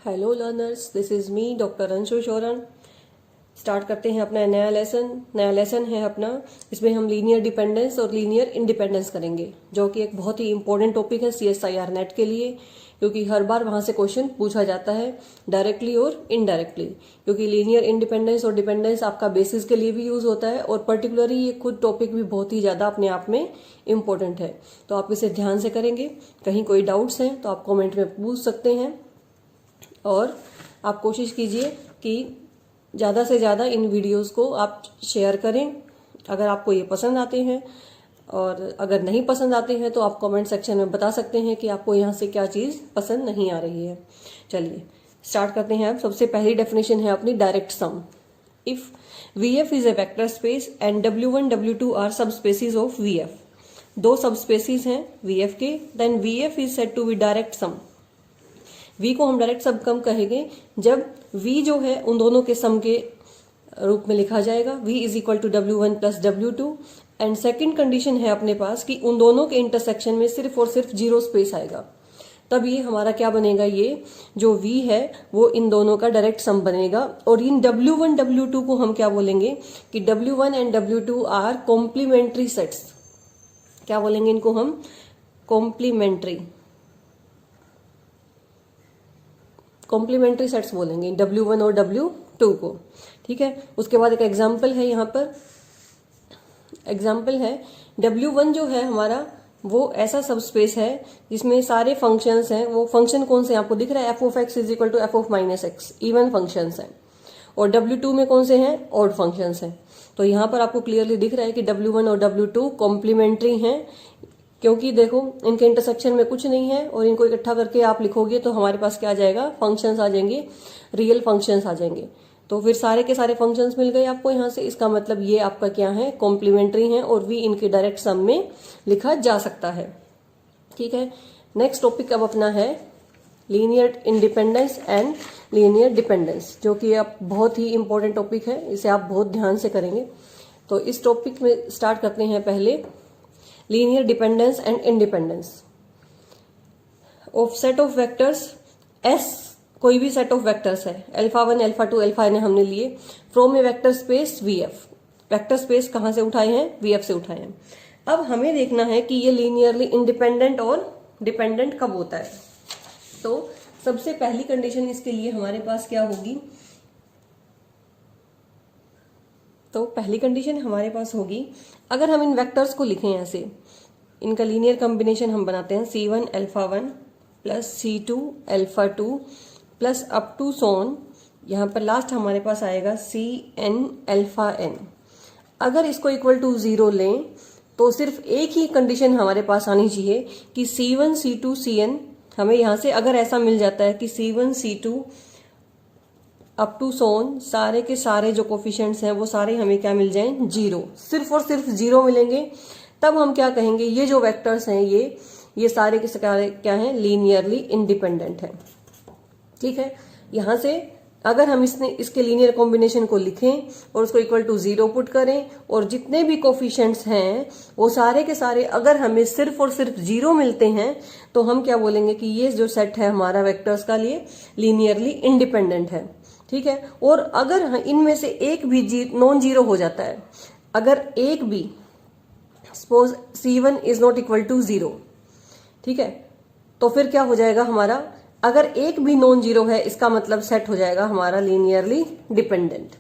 Hello learners, this is me doctor Anshu Shoran. Start करते हैं अपना नया लेसन है अपना। इसमें हम लीनियर डिपेंडेंस और लीनियर इंडिपेंडेंस करेंगे, जो कि एक बहुत ही इंपॉर्टेंट टॉपिक है CSIR नेट के लिए, क्योंकि हर बार वहां से क्वेश्चन पूछा जाता है डायरेक्टली और इनडायरेक्टली। क्योंकि लीनियर इंडिपेंडेंस और डिपेंडेंस आपका बेसिस के लिए भी यूज होता है, और पर्टिकुलरली ये खुद टॉपिक भी बहुत ही ज्यादा अपने आप में इम्पोर्टेंट है। तो आप इसे ध्यान से करेंगे। कहीं कोई डाउट्स हैं तो आप कॉमेंट में पूछ सकते हैं, और आप कोशिश कीजिए कि ज़्यादा से ज़्यादा इन वीडियोस को आप शेयर करें अगर आपको ये पसंद आते हैं, और अगर नहीं पसंद आते हैं तो आप कमेंट सेक्शन में बता सकते हैं कि आपको यहाँ से क्या चीज़ पसंद नहीं आ रही है। चलिए स्टार्ट करते हैं। अब सबसे पहली डेफिनेशन है अपनी direct sum. If VF is a vector space and W1 W2 are subspaces of VF। दो सब स्पेसीज हैं VF के, then VF is said to be direct sum. V को हम डायरेक्ट सब कम कहेंगे जब V जो है उन दोनों के सम के रूप में लिखा जाएगा। V is equal to W1 plus W2। And second condition है अपने पास कि उन दोनों के इंटरसेक्शन में सिर्फ और सिर्फ जीरो स्पेस आएगा। तब ये हमारा क्या बनेगा, ये जो V है वो इन दोनों का डायरेक्ट सम बनेगा। और इन W1 W2 को हम क्या बोलेंगे कि W1 and W2 are complementary sets. क्या बोलेंगे इनको हम? कॉम्प्लीमेंट्री सेट्स बोलेंगे W1 और W2 को। ठीक है। उसके बाद एक एग्जाम्पल है, यहाँ पर एग्जाम्पल है W1 जो है हमारा वो ऐसा सब स्पेस है जिसमें सारे फंक्शंस हैं। वो फंक्शन कौन से आपको दिख रहा है? f of x is equal to f of minus x, even functions हैं। और W2 में कौन से हैं? ऑड फंक्शंस हैं। तो यहाँ पर आपको क्लियरली दिख रहा है कि W1 और W2 कॉम्प्लीमेंट्री हैं, क्योंकि देखो इनके इंटरसेक्शन में कुछ नहीं है, और इनको इकट्ठा करके आप लिखोगे तो हमारे पास क्या आ जाएगा? फंक्शंस आ जाएंगे, रियल फंक्शंस आ जाएंगे। तो फिर सारे के सारे फंक्शंस मिल गए आपको यहाँ से। इसका मतलब ये आपका क्या है? कॉम्प्लीमेंट्री है, और V इनके डायरेक्ट सम में लिखा जा सकता है। ठीक है। नेक्स्ट टॉपिक अब अपना है linear independence and linear dependence, जो कि अब बहुत ही इंपॉर्टेंट टॉपिक है। इसे आप बहुत ध्यान से करेंगे। तो इस टॉपिक में स्टार्ट करते हैं पहले linear dependence and independence of set of vectors S। कोई भी सेट ऑफ वेक्टर्स है, α1 α2 αn हमने लिए from A vector space VF। Vector space कहां से उठाए हैं? VF से उठाए हैं। अब हमें देखना है कि ये लीनियरली इंडिपेंडेंट और डिपेंडेंट कब होता है। तो सबसे पहली कंडीशन इसके लिए हमारे पास क्या होगी? तो पहली कंडीशन हमारे पास होगी, अगर हम इन वेक्टर्स को लिखें ऐसे, इनका लीनियर कॉम्बिनेशन हम बनाते हैं C1 α1 plus C2 α2 plus up to so on, यहाँ पर लास्ट हमारे पास आएगा Cn αn। अगर इसको इक्वल टू 0 लें तो सिर्फ एक ही कंडीशन हमारे पास आनी चाहिए कि C1 C2 Cn, हमें यहाँ से अगर ऐसा मिल जाता है कि C1 C2 अप टू सोन सारे के सारे जो कोफिशिएंट्स हैं वो सारे हमें क्या मिल जाएं? 0। सिर्फ और सिर्फ 0 मिलेंगे, तब हम क्या कहेंगे? ये जो वेक्टर्स हैं ये सारे के सारे क्या हैं? लीनियरली इंडिपेंडेंट है। ठीक है। यहां से अगर हम इसके लीनियर कॉम्बिनेशन को लिखें और उसको इक्वल टू 0 पुट करें, और जितने भी कोफिशिएंट्स हैं वो सारे के सारे अगर हमें सिर्फ और सिर्फ 0 मिलते हैं, तो हम क्या बोलेंगे कि ये जो सेट है हमारा वेक्टर्स का लिए लीनियरली इंडिपेंडेंट है। ठीक है। और अगर इनमें से एक भी नॉन जीरो हो जाता है, अगर एक भी suppose C1 is not equal to 0, ठीक है, तो फिर क्या हो जाएगा हमारा? अगर एक भी नॉन जीरो है, इसका मतलब सेट हो जाएगा हमारा लीनियरली डिपेंडेंट।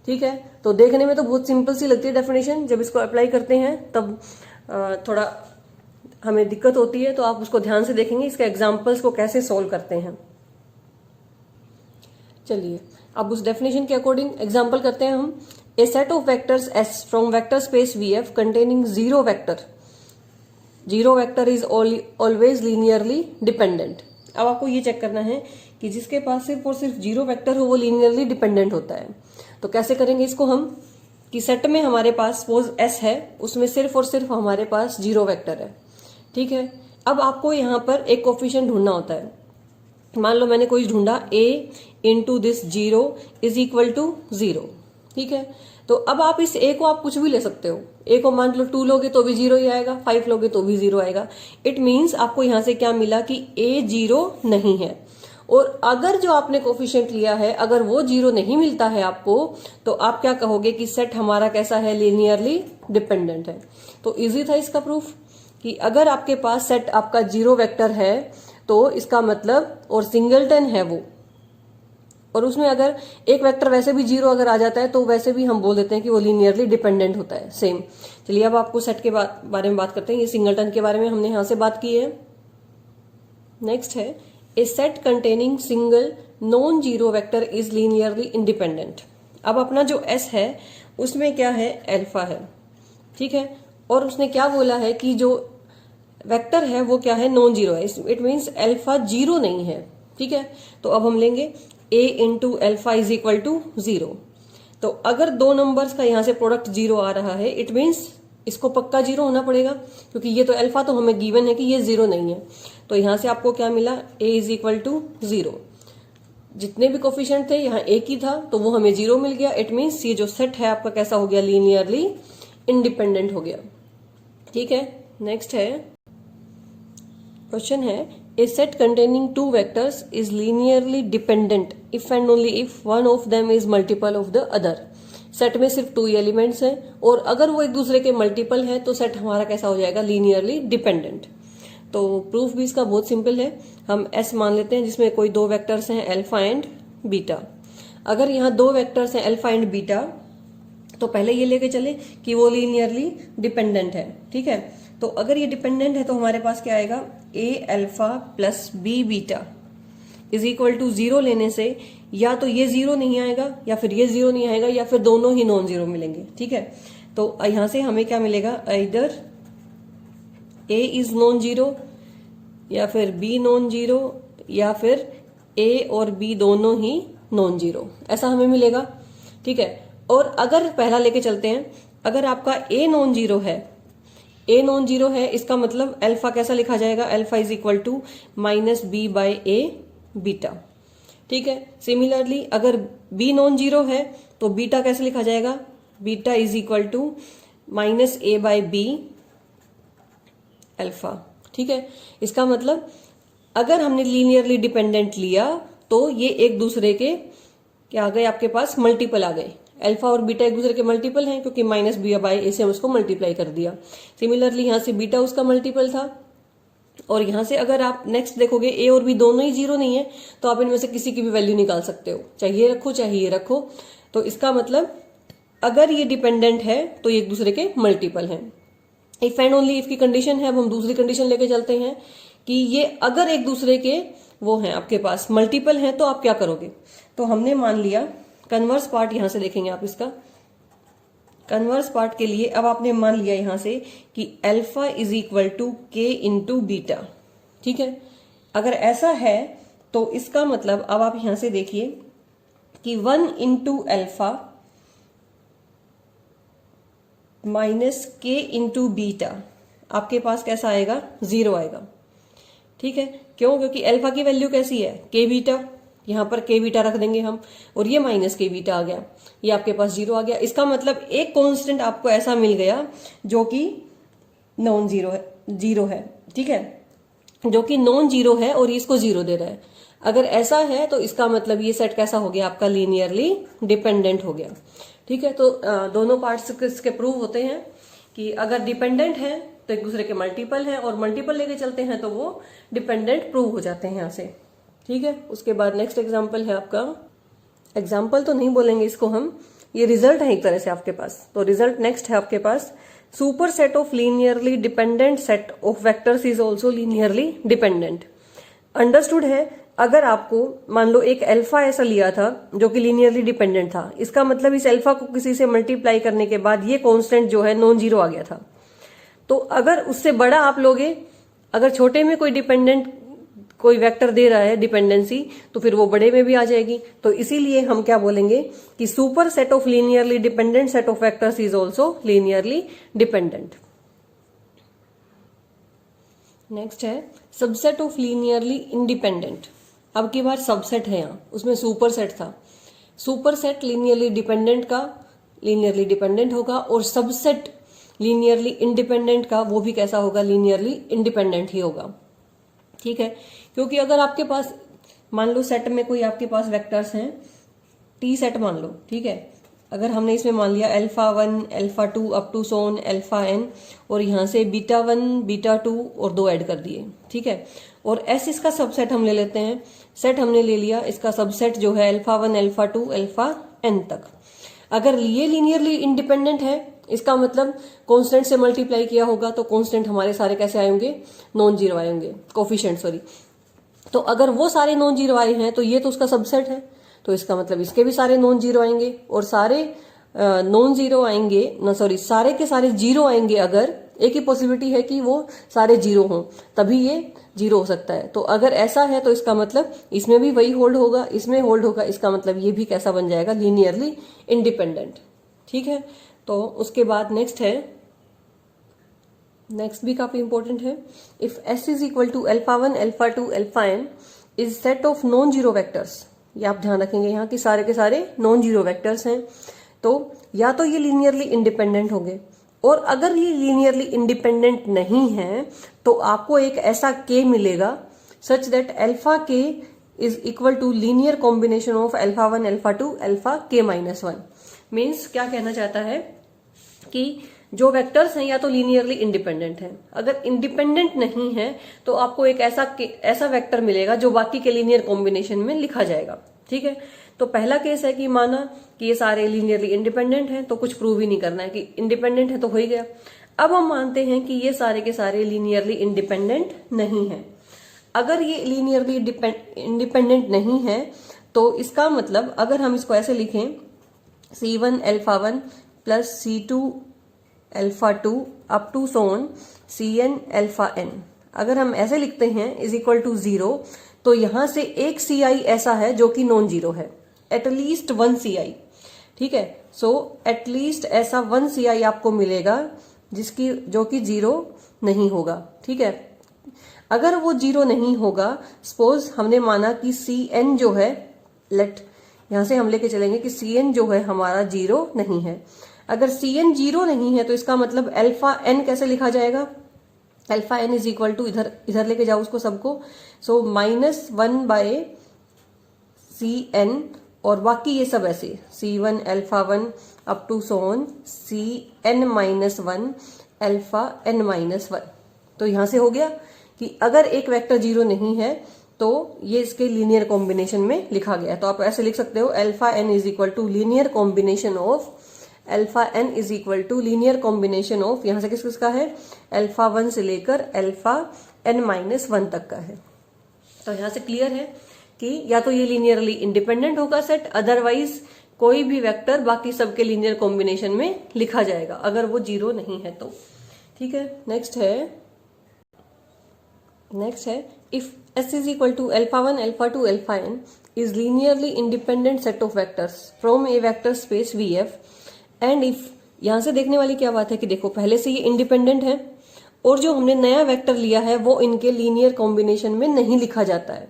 ठीक है। तो देखने में तो बहुत सिंपल सी लगती है डेफिनेशन, जब इसको अप्लाई करते हैं तब थोड़ा हमें दिक्कत होती है। तो आप उसको ध्यान से देखेंगे, इसके एग्जाम्पल्स को कैसे सोल्व करते हैं। चलिए अब उस डेफिनेशन के अकॉर्डिंग एग्जाम्पल करते हैं हम। A set of vectors S from vector space VF containing 0 vector. 0 vector is always linearly dependent. अब आपको ये चेक करना है कि जिसके पास सिर्फ और सिर्फ 0 वेक्टर हो वो लीनियरली डिपेंडेंट होता है। तो कैसे करेंगे इसको हम? कि सेट में हमारे पास सपोज S है, उसमें सिर्फ और सिर्फ हमारे पास 0 वेक्टर है। ठीक है। अब आपको यहाँ पर एक कोफिशिएंट ढूंढना होता है। मान लो मैंने कोई ढूंढा A into this 0 is equal to 0। ठीक है। तो अब आप इस A को आप कुछ भी ले सकते हो। A को मान लो 2 लोगे तो भी 0 ही आएगा, 5 लोगे तो भी 0 आएगा। इट मीन्स आपको यहां से क्या मिला कि A 0 नहीं है, और अगर जो आपने कोफिशिएंट लिया है अगर वो 0 नहीं मिलता है आपको, तो आप क्या कहोगे कि सेट हमारा कैसा है, लीनियरली डिपेंडेंट है। तो इजी था इसका प्रूफ कि अगर आपके पास सेट आपका 0 वेक्टर है तो इसका मतलब, और सिंगलटन है वो, और उसमें अगर एक वेक्टर वैसे भी 0 अगर आ जाता है तो वैसे भी हम बोल देते हैं कि वो लीनियरली डिपेंडेंट होता है। सेम। चलिए अब आपको सेट के बारे में बात करते हैं। ये सिंगलटन के बारे में हमने यहां से बात की है। नेक्स्ट है a set containing single non zero vector is linearly independent. अब अपना जो एस है उसमें क्या है, अल्फा है, ठीक है, और उसने क्या बोला है कि जो वेक्टर है वो क्या है, नॉन जीरो है। इट मीन्स अल्फा 0 नहीं है, ठीक है। तो अब हम लेंगे a into alpha is equal to 0। तो अगर दो नंबर्स का यहां से प्रोडक्ट 0 आ रहा है, इट मीन्स इसको पक्का 0 होना पड़ेगा, क्योंकि ये तो अल्फा तो हमें गिवन है कि ये 0 नहीं है। तो यहां से आपको क्या मिला, a इज इक्वल टू 0। जितने भी कोफिशिएंट थे यहाँ एक ही था तो वो हमें 0 मिल गया। इट मीन्स ये जो सेट है आपका कैसा हो गया, लीनियरली इंडिपेंडेंट हो गया, ठीक है। नेक्स्ट है, क्वेश्चन है a set containing 2 vectors is linearly dependent if and only if one of them is multiple of the other. Set में सिर्फ 2 एलिमेंट्स हैं और अगर वो एक दूसरे के मल्टीपल है तो सेट हमारा कैसा हो जाएगा, लीनियरली डिपेंडेंट। तो प्रूफ भी इसका बहुत सिंपल है। हम एस मान लेते हैं जिसमें कोई 2 वेक्टर्स हैं, अल्फा एंड बीटा। अगर यहाँ 2 वेक्टर्स हैं अल्फा एंड बीटा, तो पहले ये लेके चले कि वो लीनियरली डिपेंडेंट है, ठीक है। तो अगर ये डिपेंडेंट है तो हमारे पास क्या आएगा, a alpha plus b beta is equal to 0 लेने से या तो ये 0 नहीं आएगा या फिर ये 0 नहीं आएगा या फिर दोनों ही नॉन जीरो मिलेंगे, ठीक है। तो यहां से हमें क्या मिलेगा, इधर ए इज नॉन जीरो या फिर बी नॉन जीरो या फिर ए और बी दोनों ही नॉन जीरो, ऐसा हमें मिलेगा, ठीक है। और अगर पहला लेके चलते हैं, अगर आपका ए नॉन जीरो है, ए नॉन जीरो है, इसका मतलब अल्फा कैसा लिखा जाएगा, alpha is equal to minus b by a beta, ठीक है। सिमिलरली अगर बी नॉन जीरो है तो बीटा कैसे लिखा जाएगा, beta is equal to minus a by b alpha, ठीक है। इसका मतलब अगर हमने लीनियरली डिपेंडेंट लिया तो ये एक दूसरे के क्या आ गए, आपके पास मल्टीपल आ गए। अल्फा और बीटा एक दूसरे के मल्टीपल हैं क्योंकि माइनस बी बाय ए से हम उसको मल्टीप्लाई कर दिया। सिमिलरली यहां से बीटा उसका मल्टीपल था, और यहां से अगर आप नेक्स्ट देखोगे ए और बी दोनों ही 0 नहीं है तो आप इनमें से किसी की भी वैल्यू निकाल सकते हो, चाहे ये रखो चाहे ये रखो। तो इसका मतलब अगर ये डिपेंडेंट है तो ये एक दूसरे के मल्टीपल हैं। इफ एंड ओनली इफ की कंडीशन है, अब हम दूसरी कंडीशन लेके चलते हैं कि ये अगर एक दूसरे के वो हैं, आपके पास मल्टीपल हैं, तो आप क्या करोगे। तो हमने मान लिया, कन्वर्स पार्ट यहां से देखेंगे आप इसका, कन्वर्स पार्ट के लिए अब आपने मान लिया यहां से कि अल्फा इज इक्वल टू के इंटू बीटा, ठीक है। अगर ऐसा है तो इसका मतलब अब आप यहां से देखिए कि 1 इंटू अल्फा माइनस के इंटू बीटा आपके पास कैसा आएगा, 0 आएगा, ठीक है। क्यों, क्योंकि अल्फा की वैल्यू कैसी है, के बीटा, यहां पर के बीटा रख देंगे हम, और ये माइनस के बीटा आ गया, ये आपके पास 0 आ गया। इसका मतलब एक कांस्टेंट आपको ऐसा मिल गया जो कि नॉन जीरो है, 0 है, ठीक है, जो कि नॉन जीरो है और इसको 0 दे रहा है। अगर ऐसा है तो इसका मतलब ये सेट कैसा हो गया, आपका लीनियरली डिपेंडेंट हो गया, ठीक है। तो दोनों पार्ट्स इसके प्रूव होते हैं कि अगर डिपेंडेंट है तो एक दूसरे के मल्टीपल है, और मल्टीपल लेके चलते हैं तो वो डिपेंडेंट प्रूव हो जाते हैं यहां से, ठीक है। उसके बाद नेक्स्ट एग्जाम्पल है आपका, एग्जाम्पल तो नहीं बोलेंगे इसको हम, ये रिजल्ट है एक तरह से आपके पास। तो रिजल्ट नेक्स्ट है आपके पास, super set of linearly dependent set of vectors is also linearly dependent. Understood है, अगर आपको मान लो एक अल्फा ऐसा लिया था जो कि लीनियरली डिपेंडेंट था, इसका मतलब इस अल्फा को किसी से मल्टीप्लाई करने के बाद ये कांस्टेंट जो है नॉन जीरो आ गया था। तो अगर उससे बड़ा आप लोगे, अगर छोटे में कोई डिपेंडेंट कोई वेक्टर दे रहा है डिपेंडेंसी, तो फिर वो बड़े में भी आ जाएगी। तो इसीलिए हम क्या बोलेंगे कि super set of linearly dependent set of vectors is also linearly dependent. Next है सबसेट ऑफ लीनियरली इंडिपेंडेंट। अब की बार सबसेट है यहाँ, उसमें सुपर सेट था। सुपर सेट लीनियरली डिपेंडेंट का लीनियरली डिपेंडेंट होगा, और सबसेट लीनियरली इंडिपेंडेंट का वो भी कैसा होगा, लीनियरली इंडिपेंडेंट ही होगा, ठीक है। क्योंकि अगर आपके पास मान लो सेट में कोई आपके पास वेक्टर्स हैं, टी सेट मान लो, ठीक है। अगर हमने इसमें मान लिया α1 α2 अप टू सोन αn, और यहाँ से β1 β2 और 2 ऐड कर दिए, ठीक है। और S इसका सबसेट हम ले लेते हैं। सेट हमने ले लिया, इसका सबसेट जो है α1 α2 αn तक। अगर ये लीनियरली इंडिपेंडेंट है, इसका मतलब कांस्टेंट से मल्टीप्लाई किया होगा, तो कांस्टेंट हमारे सारे कैसे आएंगे, नॉन जीरो आएंगे, कोफिशिएंट सॉरी। तो अगर वो सारे नॉन जीरो आए हैं तो ये तो उसका सबसेट है, तो इसका मतलब इसके भी सारे नॉन जीरो आएंगे, और सारे नॉन जीरो आएंगे ना, सॉरी सारे के सारे जीरो आएंगे। अगर एक ही पॉसिबिलिटी है कि वो सारे जीरो हों, तभी ये जीरो हो सकता है। तो अगर ऐसा है तो इसका मतलब इसमें भी वही होल्ड होगा, इसमें होल्ड होगा, इसका मतलब ये भी कैसा बन जाएगा, लीनियरली इंडिपेंडेंट, ठीक है। तो उसके बाद नेक्स्ट है, नेक्स्ट भी काफी इंपॉर्टेंट है। If S is equal to α1 α2 αn is set of non zero vectors, ये आप ध्यान रखेंगे यहाँ कि सारे के सारे नॉन जीरो वेक्टर्स हैं, तो या तो ये लीनियरली इंडिपेंडेंट होंगे, और अगर ये लीनियरली इंडिपेंडेंट नहीं है तो आपको एक ऐसा K मिलेगा such that alpha K is equal to linear combination of α1 α2 alpha K minus 1। Means क्या कहना चाहता है कि जो वेक्टर्स हैं या तो लीनियरली इंडिपेंडेंट हैं, अगर इंडिपेंडेंट नहीं है तो आपको एक ऐसा वेक्टर मिलेगा जो बाकी के लीनियर कॉम्बिनेशन में लिखा जाएगा, ठीक है। तो पहला केस है कि माना कि ये सारे लीनियरली इंडिपेंडेंट हैं, तो कुछ प्रूव ही नहीं करना है कि इंडिपेंडेंट है, तो हो ही गया। अब हम मानते हैं कि ये सारे के सारे लीनियरली इंडिपेंडेंट नहीं है। अगर ये लीनियरली इंडिपेंडेंट नहीं है तो इसका मतलब अगर हम इसको ऐसे लिखें, C1 α1 plus C2 α2 up to सोन Cn αn, अगर हम ऐसे लिखते हैं इज इक्वल टू 0, तो यहां से एक Ci ऐसा है जो कि नॉन जीरो है, एटलीस्ट 1 Ci, ठीक है। सो एटलीस्ट ऐसा 1 Ci आपको मिलेगा जिसकी जो कि जीरो नहीं होगा, ठीक है। अगर वो जीरो नहीं होगा, सपोज हमने माना कि Cn जो है, लेट यहां से हम लेके चलेंगे कि Cn जो है हमारा जीरो नहीं है। अगर Cn जीरो नहीं है तो इसका मतलब अल्फा n कैसे लिखा जाएगा, alpha n is equal to, इधर लेके जाओ उसको सबको, सो -1 बाय Cn, और बाकी ये सब ऐसे C1 α1 अप टू सोन Cn -1 अल्फा n -1। तो यहां से हो गया कि अगर एक वेक्टर जीरो नहीं है तो ये इसके लीनियर कॉम्बिनेशन में लिखा गया। तो आप ऐसे लिख सकते हो alpha n is equal to linear combination of, alpha n is equal to linear combination of, यहां से किस किसका है, अल्फा 1 से लेकर अल्फा n -1 तक का है। तो यहां से क्लियर है कि या तो ये लीनियरली इंडिपेंडेंट होगा सेट, अदरवाइज कोई भी वेक्टर बाकी सबके लीनियर कॉम्बिनेशन में लिखा जाएगा अगर वो जीरो नहीं है तो, ठीक है। नेक्स्ट है if S is equal to α1 α2 αn is linearly independent set of vectors from a vector space VF and if, यहां से देखने वाली क्या बात है कि देखो पहले से ये इंडिपेंडेंट है और जो हमने नया वेक्टर लिया है वो इनके लीनियर कॉम्बिनेशन में नहीं लिखा जाता है।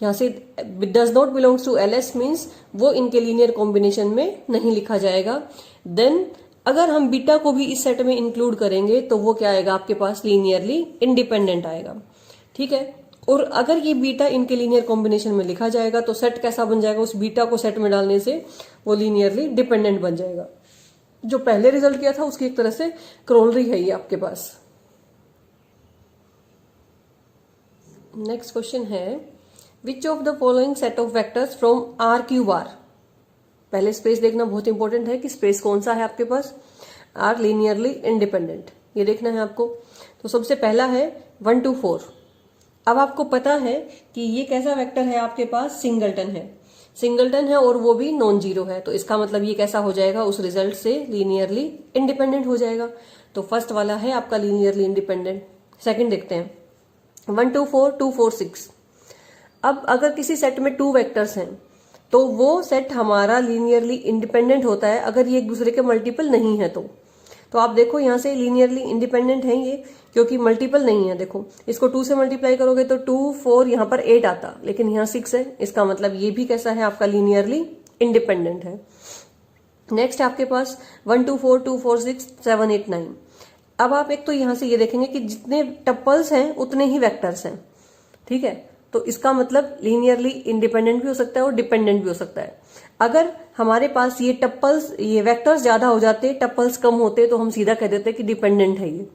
यहां से does not belongs to LS means वो इनके लीनियर कॉम्बिनेशन में नहीं लिखा जाएगा। देन अगर हम बीटा को भी इस सेट में इंक्लूड करेंगे तो वो क्या आएगा, आपके पास लीनियरली इंडिपेंडेंट आएगा, ठीक है। और अगर ये बीटा इनके लीनियर कॉम्बिनेशन में लिखा जाएगा तो सेट कैसा बन जाएगा, उस बीटा को सेट में डालने से वो लीनियरली डिपेंडेंट बन जाएगा। जो पहले रिजल्ट किया था उसकी एक तरह से क्रोलरी है ये आपके पास। नेक्स्ट क्वेश्चन है which of the following set of vectors from R⁴R, पहले स्पेस देखना बहुत इंपॉर्टेंट है कि स्पेस कौन सा है आपके पास, आर लीनियरली इंडिपेंडेंट, ये देखना है आपको। तो सबसे पहला है 1 to 4। अब आपको पता है कि ये कैसा वेक्टर है आपके पास, सिंगलटन है और वो भी नॉन जीरो है, तो इसका मतलब ये कैसा हो जाएगा, उस रिजल्ट से लीनियरली इंडिपेंडेंट हो जाएगा। तो फर्स्ट वाला है आपका लीनियरली इंडिपेंडेंट। सेकंड देखते हैं 1 to 4 2 4 6। अब अगर किसी सेट में 2 वेक्टर्स हैं तो वो सेट हमारा लीनियरली इंडिपेंडेंट होता है अगर ये एक दूसरे के मल्टीपल नहीं है तो आप देखो यहां से लीनियरली इंडिपेंडेंट है ये, क्योंकि मल्टीपल नहीं है। देखो इसको 2 से मल्टीप्लाई करोगे तो 2 4 यहाँ पर 8 आता, लेकिन यहाँ 6 है, इसका मतलब ये भी कैसा है आपका लीनियरली इंडिपेंडेंट है। नेक्स्ट आपके पास 1 2 4 2 4 6 7 8 9। अब आप एक तो यहां से ये देखेंगे कि जितने टप्पल्स हैं उतने ही वेक्टर्स हैं, ठीक है। तो इसका मतलब लीनियरली इंडिपेंडेंट भी हो सकता है और डिपेंडेंट भी हो सकता है। अगर हमारे पास ये वेक्टर्स ज्यादा हो जाते, टप्पल्स कम होते, तो हम सीधा कह देते कि डिपेंडेंट है ये,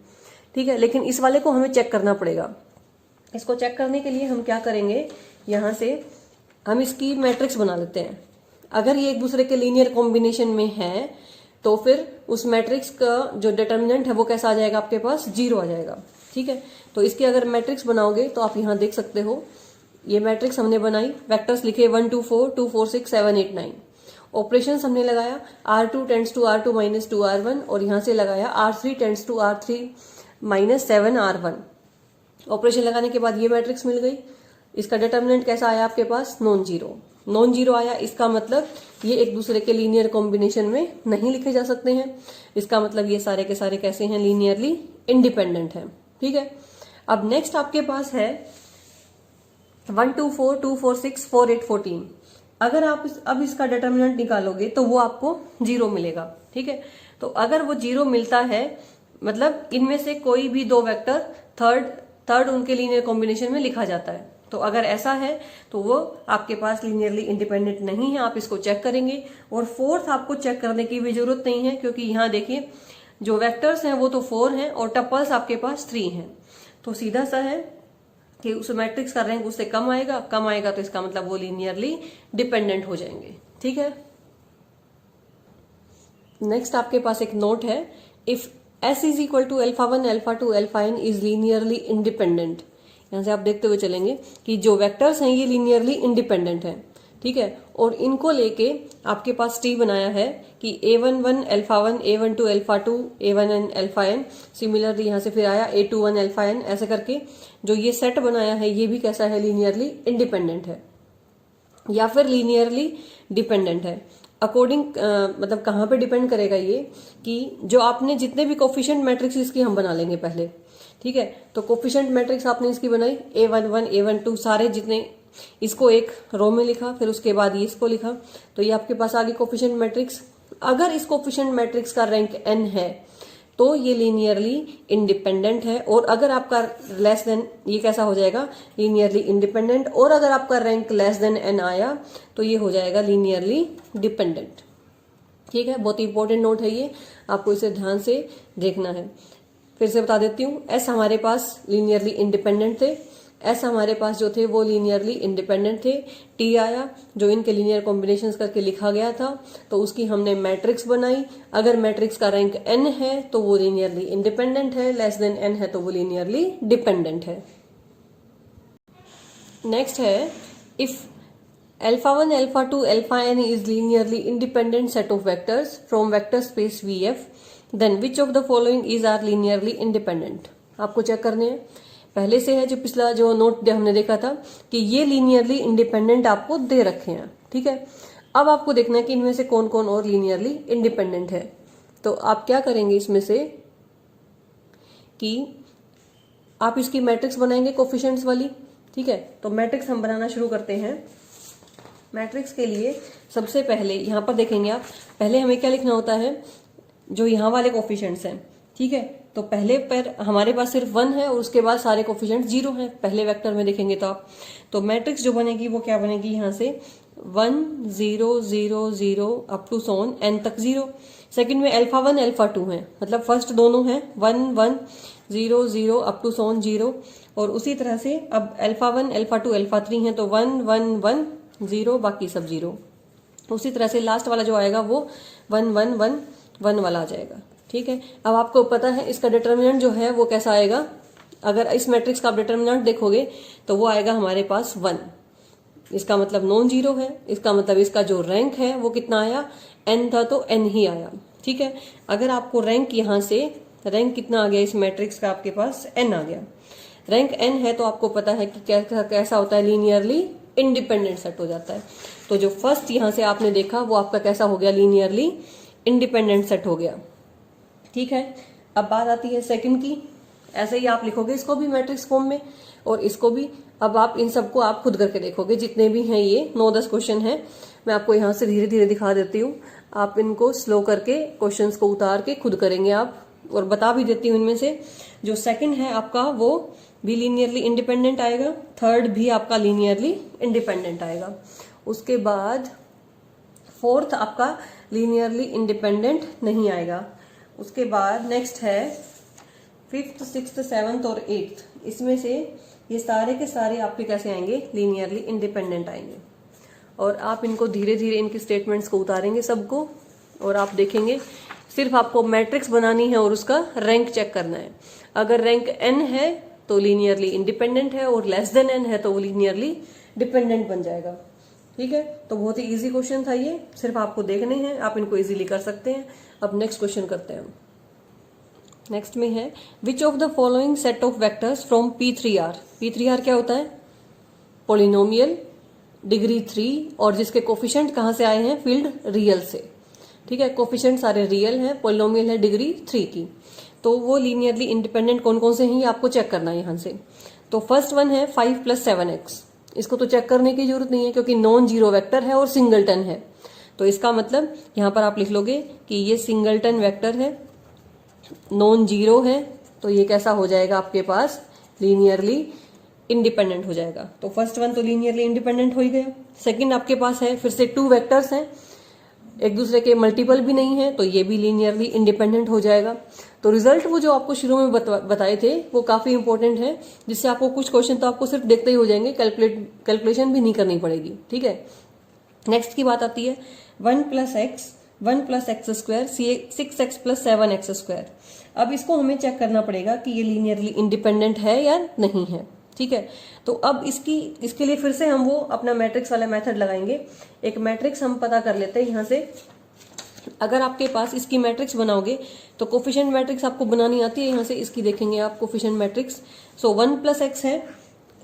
ठीक है। लेकिन इस वाले को हमें चेक करना पड़ेगा। इसको चेक करने के लिए हम क्या करेंगे, यहां से हम इसकी मैट्रिक्स बना लेते हैं। अगर ये एक दूसरे के लीनियर कॉम्बिनेशन में है तो फिर उस मैट्रिक्स का जो डिटर्मिनेंट है वो कैसा आ जाएगा, आपके पास 0 आ जाएगा, ठीक है। तो इसकी अगर मैट्रिक्स बनाओगे तो आप यहां देख सकते हो, ये मैट्रिक्स हमने बनाई, वेक्टर्स लिखे 1 2 4 2 4 6 7 8 9, ऑपरेशंस हमने लगाया R2 tends to R2 minus 2 R1 और यहां से लगाया R3 tends to R3 minus 7 R1। Operation लगाने के बाद ये मैट्रिक्स मिल गई। इसका डिटर्मिनेंट कैसा आया आपके पास, नॉन जीरो आया। इसका मतलब ये एक दूसरे के लीनियर कॉम्बिनेशन में नहीं लिखे जा सकते हैं। इसका मतलब ये सारे के सारे कैसे हैं, लीनियरली इंडिपेंडेंट है, ठीक है। अब नेक्स्ट आपके पास है 1 2 4 2 4 6 4 8 14। अगर आप अब इसका डिटर्मिनेंट निकालोगे तो वो आपको 0 मिलेगा, ठीक है। तो अगर वो 0 मिलता है मतलब इनमें से कोई भी दो वेक्टर थर्ड उनके लीनियर कॉम्बिनेशन में लिखा जाता है। तो अगर ऐसा है तो वो आपके पास लीनियरली इंडिपेंडेंट नहीं है, आप इसको चेक करेंगे। और फोर्थ आपको चेक करने की भी जरूरत नहीं है, क्योंकि यहाँ देखिए जो वेक्टर्स हैं वो तो 4 हैं और टपल्स आपके पास 3 हैं। तो सीधा सा है कि उस मैट्रिक्स का रैंक उससे कम आएगा तो इसका मतलब वो लीनियरली डिपेंडेंट हो जाएंगे, ठीक है। नेक्स्ट आपके पास एक नोट है, if S is equal to α1 α2 αn is linearly independent. यहां से आप देखते हुए चलेंगे कि जो वेक्टर्स हैं ये लीनियरली इंडिपेंडेंट हैं, ठीक है। और इनको लेके आपके पास T बनाया है कि a11 α1 a12 α2 a1n αn। Similarly यहां से फिर आया a21 αn, ऐसे करके जो ये सेट बनाया है ये भी कैसा है, लीनियरली इंडिपेंडेंट है या फिर लीनियरली डिपेंडेंट है। अकॉर्डिंग मतलब कहाँ पे डिपेंड करेगा ये, कि जो आपने जितने भी कोफिशिएंट मैट्रिक्स इसकी हम बना लेंगे पहले, ठीक है। तो कोफिशिएंट मैट्रिक्स आपने इसकी बनाई a11 a12 सारे जितने, इसको एक रो में लिखा, फिर उसके बाद ये इसको लिखा, तो ये आपके पास आ गई कोफिशिएंट मैट्रिक्स। अगर इस कोफिशिएंट मैट्रिक्स का रैंक n है तो ये लीनियरली इंडिपेंडेंट है, और अगर आपका लेस देन, ये कैसा हो जाएगा, लीनियरली इंडिपेंडेंट। और अगर आपका रैंक लेस देन n आया तो ये हो जाएगा लीनियरली डिपेंडेंट, ठीक है। बहुत इंपॉर्टेंट नोट है ये, आपको इसे ध्यान से देखना है। फिर से बता देती हूँ, S हमारे पास लीनियरली इंडिपेंडेंट थे, S हमारे पास जो थे वो लीनियरली इंडिपेंडेंट थे। T आया जो इनके लीनियर कॉम्बिनेशंस करके लिखा गया था, तो उसकी हमने मैट्रिक्स बनाई। अगर मैट्रिक्स का रैंक n है तो वो लीनियरली इंडिपेंडेंट है, लेस देन n है तो वो लीनियरली डिपेंडेंट है। नेक्स्ट है, if α1 α2 αn is linearly independent set of vectors from vector space VF, then which of the following is are linearly independent। आपको चेक करने हैं, पहले से है जो पिछला जो नोट हमने देखा था कि ये लीनियरली इंडिपेंडेंट आपको दे रखे हैं, ठीक है। अब आपको देखना है कि इनमें से कौन कौन और लीनियरली इंडिपेंडेंट है। तो आप क्या करेंगे इसमें से कि आप इसकी मैट्रिक्स बनाएंगे कोफिशिएंट्स वाली, ठीक है। तो मैट्रिक्स हम बनाना शुरू करते हैं। मैट्रिक्स के लिए सबसे पहले यहां पर देखेंगे आप, पहले हमें क्या लिखना होता है, जो यहाँ वाले कोफिशिएंट्स हैं, ठीक है। तो पहले पर हमारे पास सिर्फ 1 है और उसके बाद सारे कोफिशिएंट्स 0 हैं, पहले वेक्टर में देखेंगे तो आप। तो मैट्रिक्स जो बनेगी वो क्या बनेगी, यहाँ से 1 0 0 0 अप टू सोन n तक 0। सेकंड में α1 α2 है, मतलब फर्स्ट दोनों हैं 1 1 0 0 अप टू सोन 0। और उसी तरह से अब α1 α2 α3 है, तो 1 1 1 0 बाकी सब 0। उसी तरह से लास्ट वाला जो आएगा वो 1 1 1 1 वाला आ जाएगा, ठीक है। अब आपको पता है इसका डिटर्मिनेंट जो है वो कैसा आएगा, अगर इस मैट्रिक्स का आप डिटर्मिनेंट देखोगे तो वो आएगा हमारे पास 1। इसका मतलब नॉन जीरो है, इसका मतलब इसका जो रैंक है वो कितना आया, n था तो n ही आया, ठीक है। अगर आपको रैंक यहाँ से रैंक कितना आ गया इस मैट्रिक्स का, आपके पास n आ गया, रैंक n है, तो आपको पता है कि कैसा होता है, लीनियरली इंडिपेंडेंट सेट हो जाता है। तो जो फर्स्ट यहाँ से आपने देखा वो आपका कैसा हो गया, लीनियरली इंडिपेंडेंट सेट हो गया, ठीक है। अब बात आती है सेकंड की, ऐसे ही आप लिखोगे इसको भी मैट्रिक्स फॉर्म में और इसको भी। अब आप इन सबको आप खुद करके देखोगे, जितने भी हैं ये 9-10 क्वेश्चन हैं, मैं आपको यहाँ से धीरे धीरे दिखा देती हूँ। आप इनको स्लो करके क्वेश्चंस को उतार के खुद करेंगे आप, और बता भी देती हूँ इनमें से जो सेकंड है आपका वो भी लीनियरली इंडिपेंडेंट आएगा, थर्ड भी आपका लीनियरली इंडिपेंडेंट आएगा। उसके बाद फोर्थ आपका लीनियरली इंडिपेंडेंट नहीं आएगा। उसके बाद नेक्स्ट है फिफ्थ, सिक्स्थ, सेवंथ और एट्थ, इसमें से ये सारे के सारे आपके कैसे आएंगे, लीनियरली इंडिपेंडेंट आएंगे। और आप इनको धीरे धीरे इनके स्टेटमेंट्स को उतारेंगे सबको, और आप देखेंगे सिर्फ आपको मैट्रिक्स बनानी है और उसका रैंक चेक करना है। अगर रैंक n है तो लीनियरली इंडिपेंडेंट है, और लेस देन n है तो वो लीनियरली डिपेंडेंट बन जाएगा। ठीक है, तो बहुत ही इजी क्वेश्चन था ये, सिर्फ आपको देखने हैं, आप इनको इजीली कर सकते हैं। अब नेक्स्ट क्वेश्चन करते हैं। नेक्स्ट में है which of the following set of vectors from P3R। P3R क्या होता है, पोलिनोमियल डिग्री 3 और जिसके कोफिशिएंट कहां से आए हैं, फील्ड रियल से। ठीक है, कोफिशिएंट सारे रियल हैं, पोलिनोमियल है डिग्री 3 की। तो वो लीनियरली इंडिपेंडेंट कौन कौन से हैं ये आपको चेक करना है यहां से। तो फर्स्ट वन है 5 + 7x, इसको तो चेक करने की जरूरत नहीं है क्योंकि नॉन जीरो वेक्टर है और सिंगलटन है। तो इसका मतलब यहां पर आप लिख लोगे कि ये सिंगलटन वेक्टर है, नॉन जीरो है, तो ये कैसा हो जाएगा आपके पास, लीनियरली इंडिपेंडेंट हो जाएगा। तो फर्स्ट वन तो लीनियरली इंडिपेंडेंट हो ही गया। सेकंड आपके पास है फिर से 2 वेक्टर्स हैं, एक दूसरे के मल्टीपल भी नहीं है, तो ये भी लीनियरली इंडिपेंडेंट हो जाएगा। तो रिजल्ट वो जो आपको शुरू में बताए थे वो काफी इंपॉर्टेंट है, जिससे आपको कुछ क्वेश्चन तो आपको सिर्फ देखते ही हो जाएंगे, कैलकुलेशन भी नहीं करनी पड़ेगी। ठीक है, नेक्स्ट की बात आती है 1 + x 1 + x², 6x + 7x²। अब इसको हमें चेक करना पड़ेगा कि ये लीनियरली इंडिपेंडेंट है या नहीं है। ठीक है, तो अब इसके लिए फिर से हम वो अपना मैट्रिक्स वाला मेथड लगाएंगे। एक मैट्रिक्स हम पता कर लेते हैं यहां से। अगर आपके पास इसकी मैट्रिक्स बनाओगे तो कोफिशिएंट मैट्रिक्स आपको बनानी आती है, यहां से इसकी देखेंगे आप कोफिशिएंट मैट्रिक्स। सो 1 + x है,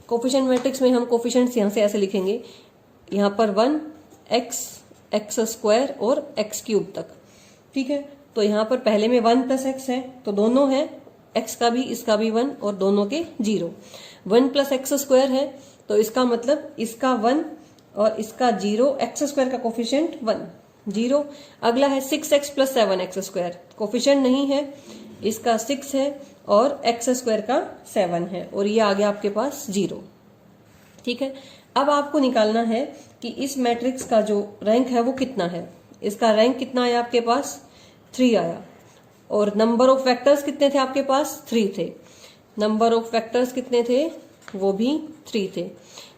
कोफिशिएंट मैट्रिक्स में हम कोफिशिएंट्स यहां से ऐसे लिखेंगे, यहां पर 1 x x² और x³ तक। ठीक है, तो यहां पर पहले में 1 + x है, तो दोनों है, x का भी इसका भी 1 और दोनों के 0। 1 + x² है, तो इसका मतलब इसका 1 और इसका 0, x² का कोफिशिएंट 1 0। अगला है 6x + 7x², कोफिशिएंट नहीं है, इसका 6 है और x² का 7 है, और ये आ गया आपके पास 0। ठीक है, अब आपको निकालना है कि इस मैट्रिक्स का जो रैंक है वो कितना है। इसका रैंक कितना आया आपके पास, 3 आया, और नंबर ऑफ वेक्टर्स कितने थे आपके पास, 3 थे। नंबर ऑफ वेक्टर्स कितने थे, वो भी 3 थे।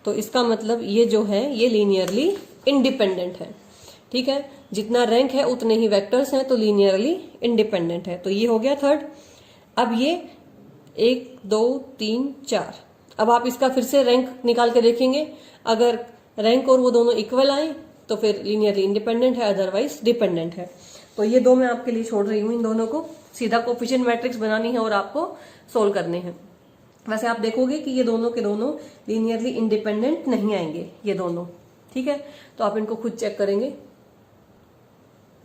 तो इसका मतलब ये जो है ये लीनियरली इंडिपेंडेंट है। ठीक है, जितना रैंक है उतने ही वेक्टर्स हैं, तो लीनियरली इंडिपेंडेंट है। तो ये हो गया थर्ड। अब ये 1 2 3 4, अब आप इसका फिर से रैंक निकाल के देखेंगे, अगर रैंक और वो दोनों इक्वल आए तो फिर लीनियरली इंडिपेंडेंट है, अदरवाइज डिपेंडेंट है। तो ये दो मैं आपके लिए छोड़ रही हूँ, इन दोनों को सीधा कोफिशिएंट मैट्रिक्स बनानी है और आपको सोल्व करने हैं। वैसे आप देखोगे कि ये दोनों के दोनों लीनियरली इंडिपेंडेंट नहीं आएंगे, ये दोनों। ठीक है, तो आप इनको खुद चेक करेंगे।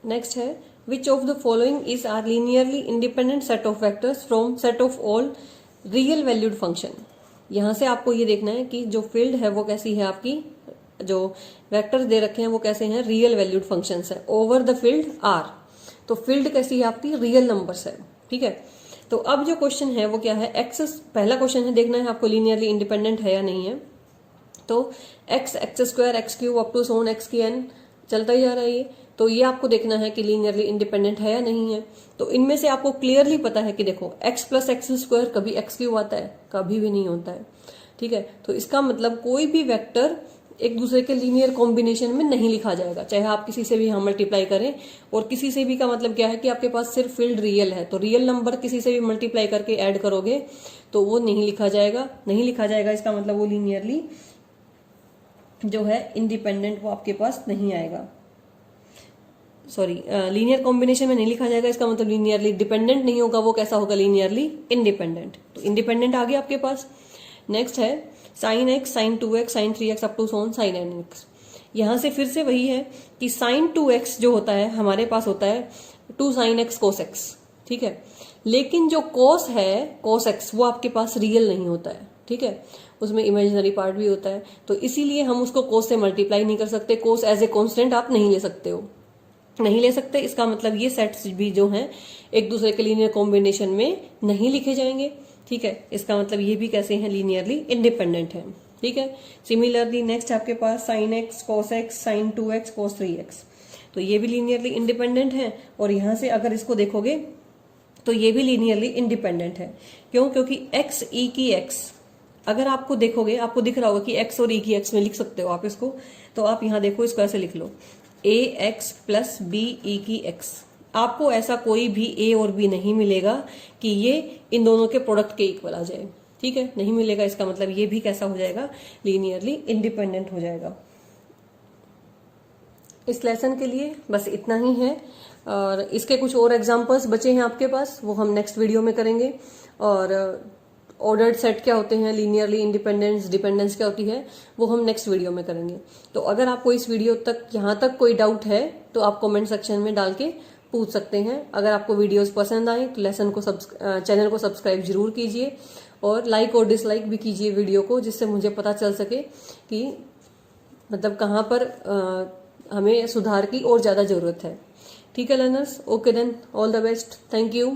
नेक्स्ट है which of the following is are linearly independent set of vectors from set of all real valued function. यहां से आपको ये देखना है कि जो फील्ड है वो कैसी है, आपकी जो वेक्टर्स दे रखे हैं वो कैसे हैं, रियल वैल्यूड फंक्शंस है ओवर द फील्ड आर। तो फील्ड कैसी है आपकी, रियल नंबर्स है। ठीक है, तो अब जो क्वेश्चन है वो क्या है, एक्स, पहला क्वेश्चन है देखना है आपको लीनियरली इंडिपेंडेंट है या नहीं है। तो x x² x³ up to so on x की n चलता ही जा रहा है ये, तो ये आपको देखना है कि लीनियरली इंडिपेंडेंट है या नहीं है। तो इनमें से आपको क्लियरली पता है कि देखो x + x² कभी x³ आता है, कभी भी नहीं होता है। ठीक है, तो इसका मतलब कोई भी वेक्टर एक दूसरे के लीनियर कॉम्बिनेशन में नहीं लिखा जाएगा, चाहे आप किसी से भी हम मल्टीप्लाई करें। और किसी से भी का मतलब क्या है कि आपके पास सिर्फ फील्ड रियल है, तो रियल नंबर किसी से भी मल्टीप्लाई करके ऐड करोगे तो वो नहीं लिखा जाएगा। नहीं लिखा जाएगा इसका मतलब वो लीनियरली जो है इंडिपेंडेंट वो आपके पास नहीं आएगा। सॉरी, लीनियर कॉम्बिनेशन में नहीं लिखा जाएगा, इसका मतलब लीनियरली डिपेंडेंट नहीं होगा, वो कैसा होगा, लीनियरली इंडिपेंडेंट। तो इंडिपेंडेंट आ गया आपके पास। नेक्स्ट है sin x, sin 2x, sin 3x up to so on sin nx। यहां से फिर से वही है कि sin 2x जो होता है हमारे पास होता है 2 sin x cos x। ठीक है, लेकिन जो cos है, cos x, वो आपके पास रियल नहीं होता है। ठीक है, उसमें इमेजिनरी पार्ट भी होता है, तो इसीलिए हम उसको cos से मल्टीप्लाई नहीं कर सकते। cos एज ए कॉन्स्टेंट आप नहीं ले सकते हो, नहीं ले सकते। इसका मतलब ये सेट्स भी जो हैं एक दूसरे के लीनियर कॉम्बिनेशन में नहीं लिखे जाएंगे। ठीक है, इसका मतलब ये भी कैसे हैं, लीनियरली इंडिपेंडेंट है। ठीक है, सिमिलरली नेक्स्ट आपके पास sine x cos x sine 2x cos 3x, तो ये भी लीनियरली इंडिपेंडेंट है। और यहां से अगर इसको देखोगे तो ये भी लीनियरली इंडिपेंडेंट है। क्यों? क्योंकि x e की x, अगर आपको देखोगे आपको दिख रहा होगा कि x और e की x में लिख सकते हो आप इसको, तो आप यहां देखो इसको ऐसे लिख लो ax प्लस बी e की x। आपको ऐसा कोई भी a और b नहीं मिलेगा कि ये इन दोनों के प्रोडक्ट के इक्वल आ जाए। ठीक है, नहीं मिलेगा। इसका मतलब ये भी कैसा हो जाएगा, लीनियरली इंडिपेंडेंट हो जाएगा। इस लेसन के लिए बस इतना ही है, और इसके कुछ और एग्जांपल्स बचे हैं आपके पास, वो हम नेक्स्ट वीडियो में करेंगे। और ऑर्डर्ड सेट क्या होते हैं, लीनियरली इंडिपेंडेंस डिपेंडेंस क्या होती है, वो हम नेक्स्ट वीडियो में करेंगे। तो अगर आपको इस वीडियो तक यहाँ तक कोई डाउट है तो आप कमेंट सेक्शन में डाल के पूछ सकते हैं। अगर आपको वीडियोस पसंद आए तो चैनल को सब्सक्राइब जरूर कीजिए, और लाइक और डिसलाइक भी कीजिए वीडियो को, जिससे मुझे पता चल सके कि मतलब कहाँ पर हमें सुधार की और ज्यादा जरूरत है। ठीक है learners, okay then, all the best, thank you.